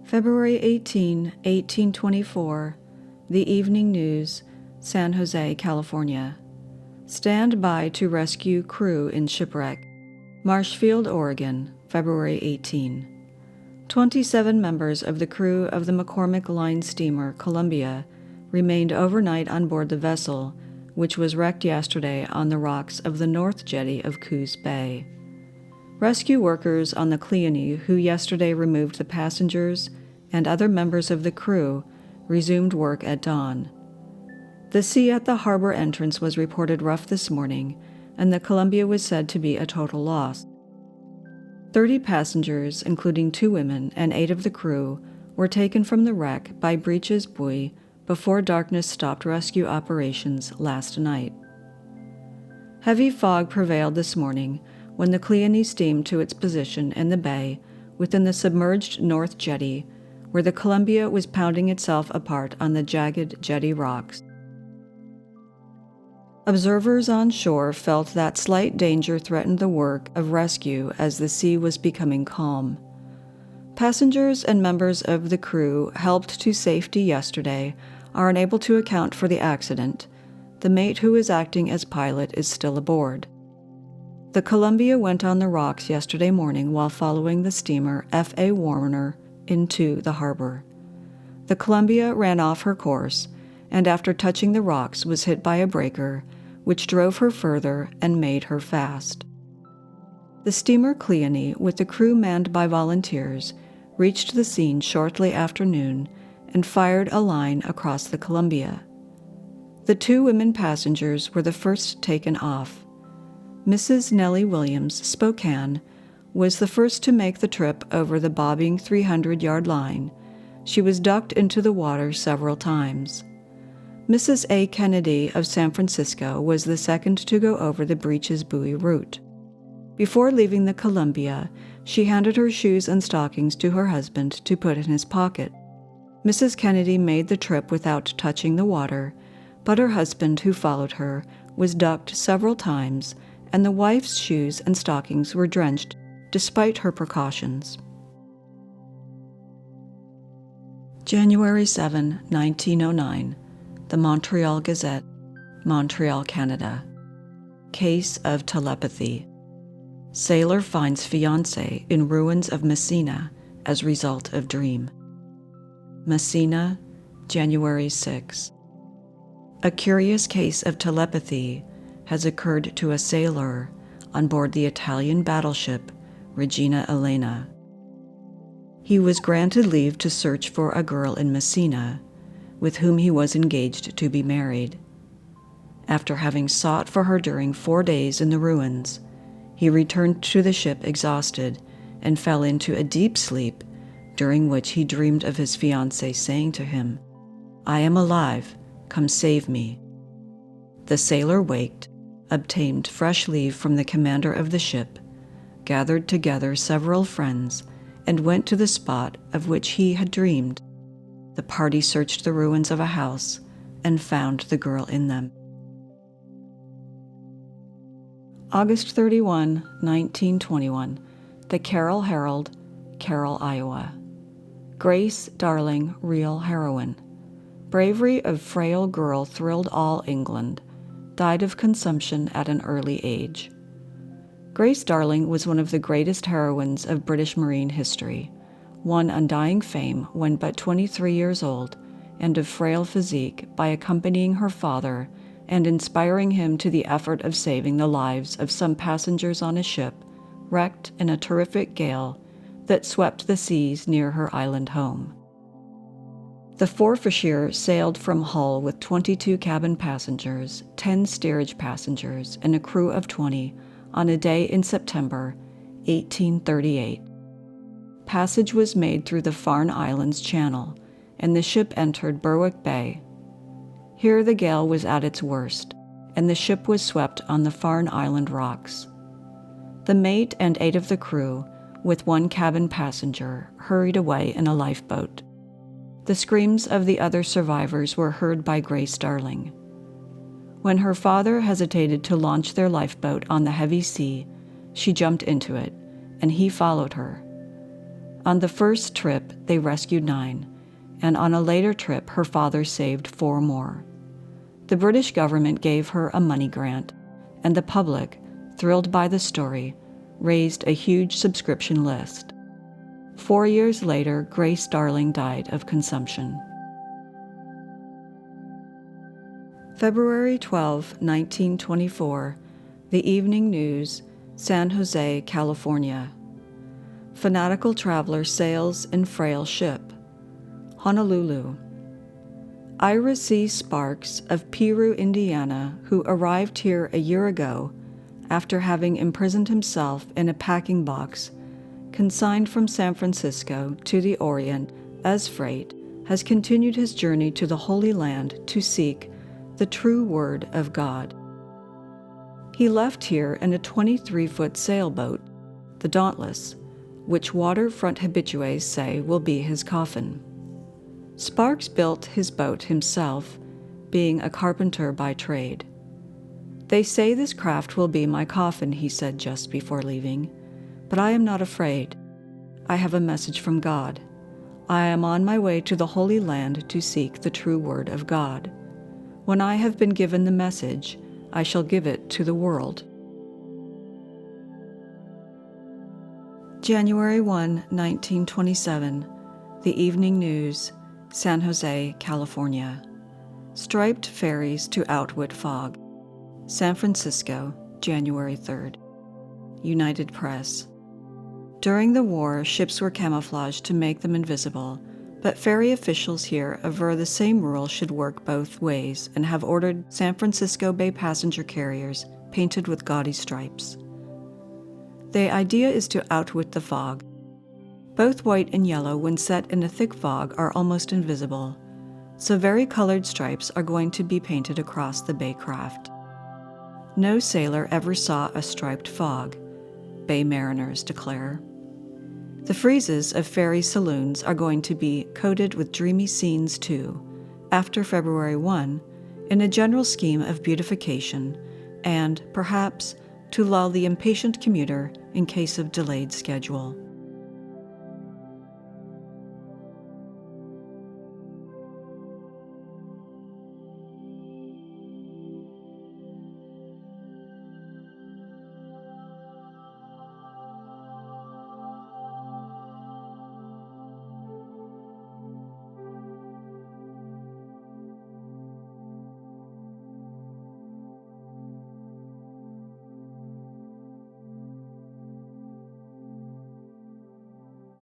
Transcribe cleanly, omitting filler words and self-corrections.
February 18, 1824, The Evening News, San Jose, California. Stand by to rescue crew in shipwreck. Marshfield, Oregon, February 18. 27 members of the crew of the McCormick Line steamer Columbia remained overnight on board the vessel, which was wrecked yesterday on the rocks of the north jetty of Coos Bay. Rescue workers on the Cleone, who yesterday removed the passengers and other members of the crew, resumed work at dawn. The sea at the harbor entrance was reported rough this morning, and the Columbia was said to be a total loss. 30 passengers, including 2 women and 8 of the crew, were taken from the wreck by Breach's buoy before darkness stopped rescue operations last night. Heavy fog prevailed this morning when the Cleone steamed to its position in the bay within the submerged North Jetty, where the Columbia was pounding itself apart on the jagged jetty rocks. Observers on shore felt that slight danger threatened the work of rescue as the sea was becoming calm. Passengers and members of the crew helped to safety yesterday are unable to account for the accident. The mate who is acting as pilot is still aboard. The Columbia went on the rocks yesterday morning while following the steamer F.A. Warner into the harbor. The Columbia ran off her course and after touching the rocks was hit by a breaker, which drove her further and made her fast. The steamer Cleone, with the crew manned by volunteers, reached the scene shortly after noon and fired a line across the Columbia. The 2 women passengers were the first taken off. Mrs. Nellie Williams, Spokane, was the first to make the trip over the bobbing 300-yard line. She was ducked into the water several times. Mrs. A. Kennedy of San Francisco was the second to go over the Breach's buoy route. Before leaving the Columbia, she handed her shoes and stockings to her husband to put in his pocket. Mrs. Kennedy made the trip without touching the water, but her husband, who followed her, was ducked several times, and the wife's shoes and stockings were drenched despite her precautions. January 7, 1909. The Montreal Gazette, Montreal, Canada. Case of telepathy. Sailor finds fiancé in ruins of Messina as result of dream. Messina, January 6. A curious case of telepathy has occurred to a sailor on board the Italian battleship Regina Elena. He was granted leave to search for a girl in Messina, with whom he was engaged to be married. After having sought for her during 4 days in the ruins, he returned to the ship exhausted and fell into a deep sleep, during which he dreamed of his fiancée saying to him, "I am alive, come save me." The sailor waked, obtained fresh leave from the commander of the ship, gathered together several friends, and went to the spot of which he had dreamed. The party searched the ruins of a house and found the girl in them. August 31, 1921. The Carroll Herald, Carroll, Iowa. Grace Darling, real heroine. Bravery of frail girl thrilled all England. Died of consumption at an early age. Grace Darling was one of the greatest heroines of British marine history, won undying fame when but 23 years old and of frail physique by accompanying her father and inspiring him to the effort of saving the lives of some passengers on a ship wrecked in a terrific gale that swept the seas near her island home. The Forfarshire sailed from Hull with 22 cabin passengers, 10 steerage passengers, and a crew of 20 on a day in September 1838. Passage was made through the Farne Islands Channel, and the ship entered Berwick Bay. Here the gale was at its worst, and the ship was swept on the Farne Island rocks. The mate and 8 of the crew, with 1 cabin passenger, hurried away in a lifeboat. The screams of the other survivors were heard by Grace Darling. When her father hesitated to launch their lifeboat on the heavy sea, she jumped into it, and he followed her. On the first trip, they rescued 9, and on a later trip, her father saved 4 more. The British government gave her a money grant, and the public, thrilled by the story, raised a huge subscription list. 4 years later, Grace Darling died of consumption. February 12, 1924, The Evening News, San Jose, California. Fanatical traveler sails in frail ship. Honolulu. Ira C. Sparks of Piru, Indiana, who arrived here a year ago after having imprisoned himself in a packing box consigned from San Francisco to the Orient as freight, has continued his journey to the Holy Land to seek the true Word of God. He left here in a 23-foot sailboat, the Dauntless, which waterfront habitués say will be his coffin. Sparks built his boat himself, being a carpenter by trade. "They say this craft will be my coffin," he said just before leaving, "but I am not afraid. I have a message from God. I am on my way to the Holy Land to seek the true Word of God. When I have been given the message, I shall give it to the world." January 1, 1927, The Evening News, San Jose, California. Striped ferries to Outwit fog. San Francisco, January 3rd. United Press. During the war, ships were camouflaged to make them invisible, but ferry officials here aver the same rule should work both ways and have ordered San Francisco Bay passenger carriers painted with gaudy stripes. The idea is to outwit the fog. Both white and yellow, when set in a thick fog, are almost invisible, so vari-colored stripes are going to be painted across the bay craft. No sailor ever saw a striped fog, bay mariners declare. The friezes of ferry saloons are going to be coated with dreamy scenes too, after February 1, in a general scheme of beautification, and, perhaps, to lull the impatient commuter in case of delayed schedule.